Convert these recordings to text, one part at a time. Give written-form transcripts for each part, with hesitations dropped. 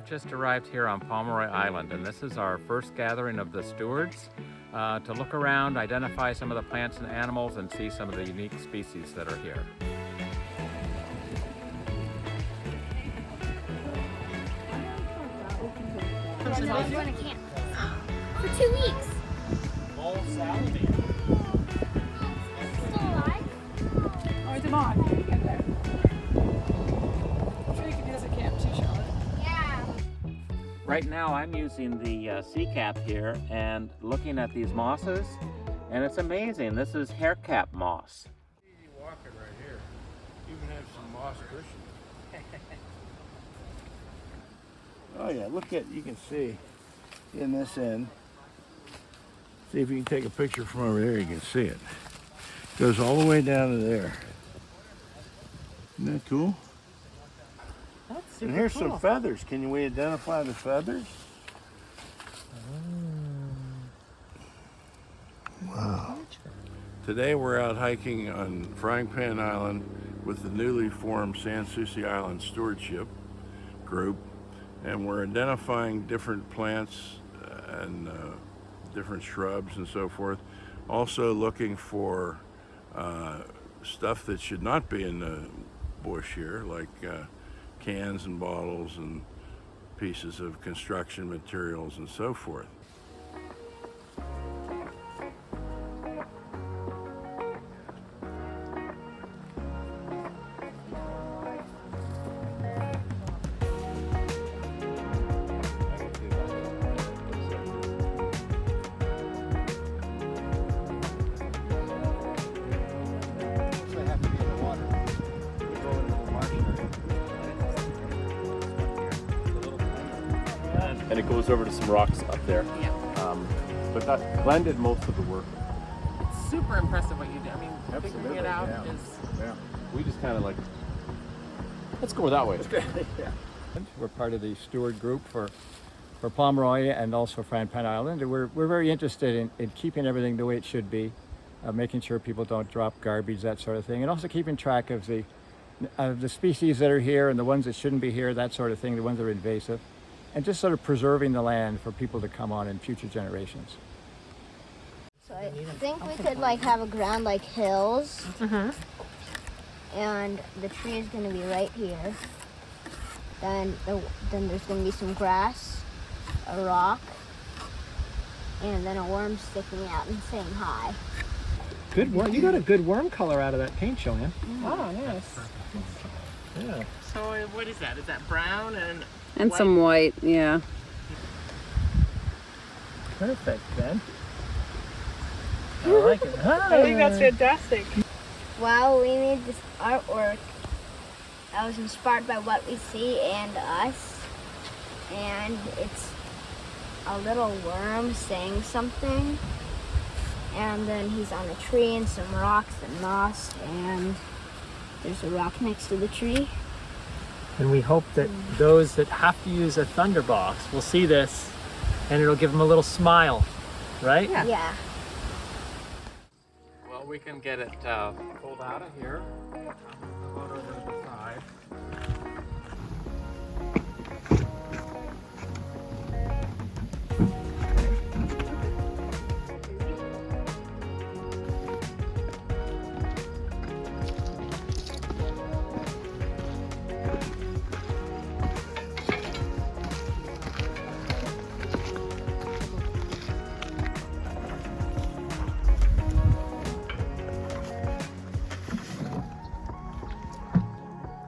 just arrived here on Pomeroy Island, and this is our first gathering of the stewards to look around, identify some of the plants and animals, and see some of the unique species that are here. I was going to camp for 2 weeks. All salivary. Still alive? Oh, it's a moth. Get there. I'm sure you can use a camp too, Charlotte. Yeah. Right now I'm using the sea cap here and looking at these mosses, and it's amazing. This is haircap moss. Easy walking right here. Even have some moss cushions. Oh yeah, look at, you can see in this end. See if you can take a picture from over there, you can see it. Goes all the way down to there. Isn't that cool? That's super And here's cool. some feathers. Can we identify the feathers? Wow. Today we're out hiking on Frying Pan Island with the newly formed Souci Island Stewardship Group, and we're identifying different plants and different shrubs and so forth. Also looking for stuff that should not be in the bush here, like cans and bottles and pieces of construction materials and so forth. And it goes over to some rocks up there. Yeah. But that blended most of the work. It's super impressive what you did. I mean, figuring Absolutely, it out yeah. is... Yeah. We just kind of like, let's go that way. Yeah. We're part of the steward group for Pomeroy and also Frying Pan Island. And we're very interested in keeping everything the way it should be, making sure people don't drop garbage, that sort of thing, and also keeping track of the species that are here and the ones that shouldn't be here, that sort of thing, the ones that are invasive, and just sort of preserving the land for people to come on in future generations. So I think we could like have a ground like hills. And the tree is going to be right here. Then there's going to be some grass, a rock, and then a worm sticking out and saying hi. Good worm. You got a good worm color out of that paint, Joanne. Oh, yes. Yeah. So what is that? Is that brown and And white? some white, yeah. Perfect, Ben. I like it. I think that's fantastic. Well, we made this artwork that was inspired by what we see and us. And it's a little worm saying something. And then he's on a tree and some rocks and moss. And there's a rock next to the tree. And we hope that those that have to use a Thunderbox will see this and it'll give them a little smile, right? Yeah. Well, we can get it pulled out of here. Go over to the side.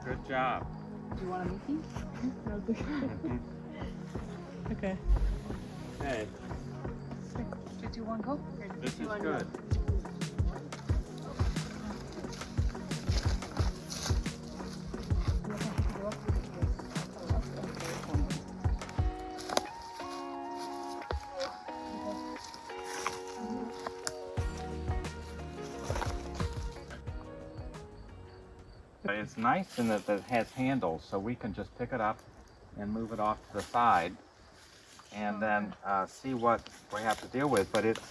Good job. Do you want a Mickey? Okay. Hey, 3, 2, 1, go. this is good. It's nice in that it has handles, so we can just pick it up and move it off to the side, and then see what we have to deal with. But it's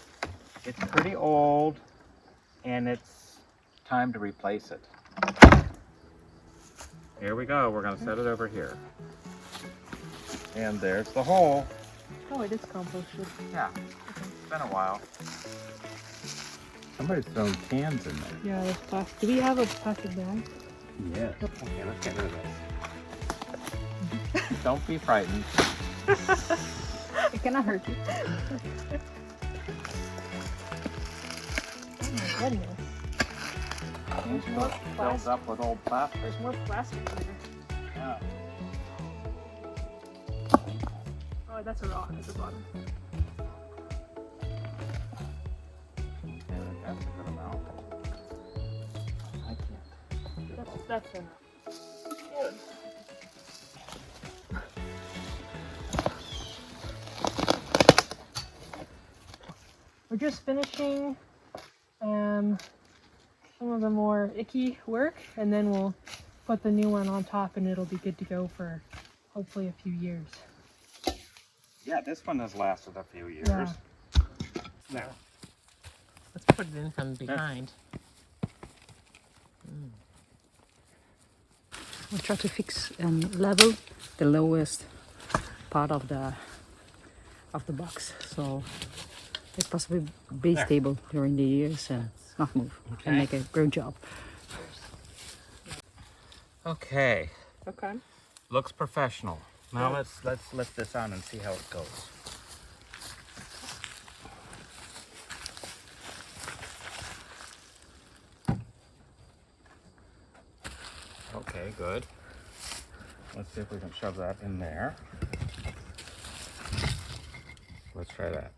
pretty old, and it's time to replace it. Here we go. We're going to set it over here. And there's the hole. Oh, it is composted. Yeah, it's been a while. Somebody's thrown cans in there. Yeah, there's plastic. Do we have a plastic bag? Yes. Okay, let's get rid of this. Don't be frightened. It cannot hurt you. Oh my goodness. There's more Filled plastic. up with old plastic. There's more plastic in there. Yeah. Oh, that's a rock at the bottom. Yeah, that's a good amount. I can't. That's enough. We're just finishing some of the more icky work, and then we'll put the new one on top, and it'll be good to go for hopefully a few years. Yeah, this one has lasted a few years. Yeah. Now, Let's put it in from behind. We'll try to fix and level the lowest part of the box, so it possibly be stable during the years and not move and make a great job. okay, Okay. looks professional. Now let's lift this on and see how it goes. Okay, good. Let's see if we can shove that in there. Let's try that.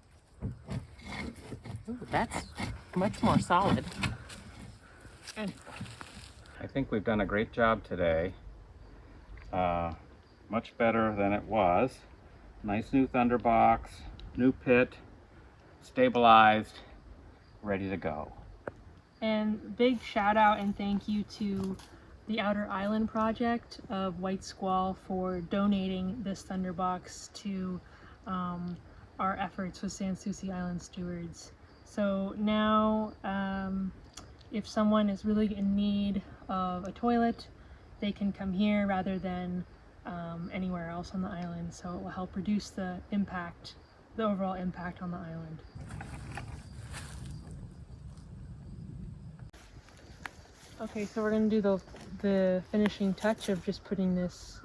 Ooh, that's much more solid. I think we've done a great job today. Much better than it was. Nice new thunderbox, new pit, stabilized, ready to go. And big shout out and thank you to the Outer Island Project of White Squall for donating this thunderbox to our efforts with Souci Island Stewards. So now if someone is really in need of a toilet, they can come here rather than anywhere else on the island, so it will help reduce the impact, the overall impact on the island. Okay, so we're going to do the finishing touch of just putting this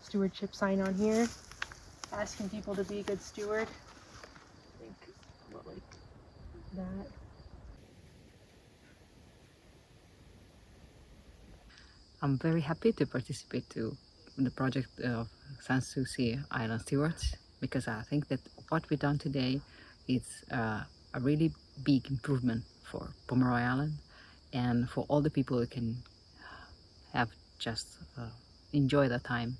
stewardship sign on here, asking people to be a good steward. I think about like that. I'm very happy to participate to the project of Souci Island Stewards, because I think that what we've done today is a really big improvement for Pomeroy Island and for all the people who can have just enjoy the time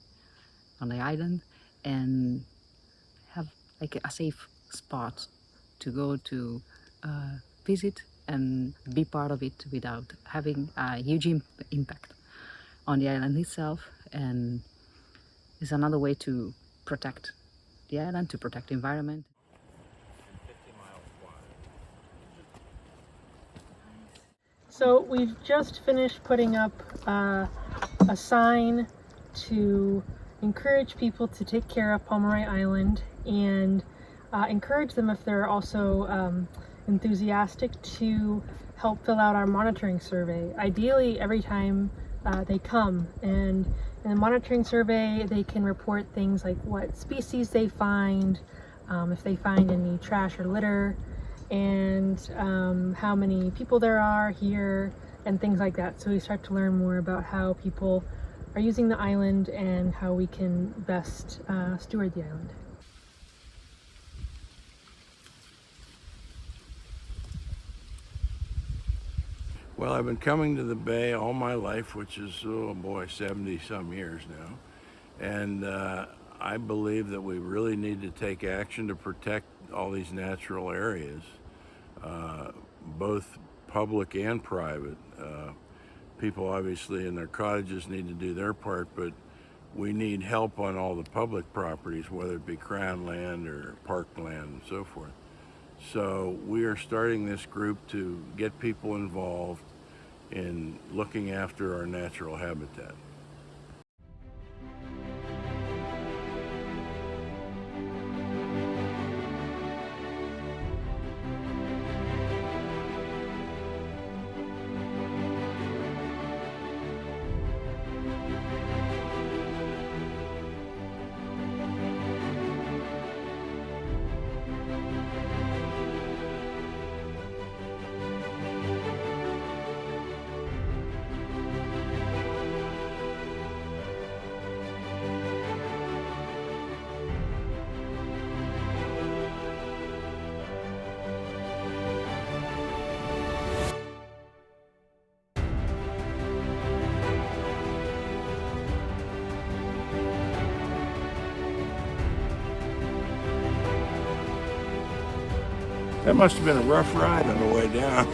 on the island and have like a safe spot to go to visit and be part of it without having a huge impact on the island itself. And it's another way to protect the island, to protect the environment. So we've just finished putting up a sign to encourage people to take care of Pomeroy Island and encourage them, if they're also enthusiastic, to help fill out our monitoring survey. Ideally, every time they come, and in the monitoring survey they can report things like what species they find, if they find any trash or litter, and how many people there are here and things like that. So we start to learn more about how people are using the island and how we can best steward the island. Well, I've been coming to the Bay all my life, which is, oh boy, 70 some years now. And I believe that we really need to take action to protect all these natural areas, both public and private. People obviously in their cottages need to do their part, but we need help on all the public properties, whether it be crown land or park land and so forth. So we are starting this group to get people involved in looking after our natural habitat. That must have been a rough ride on the way down.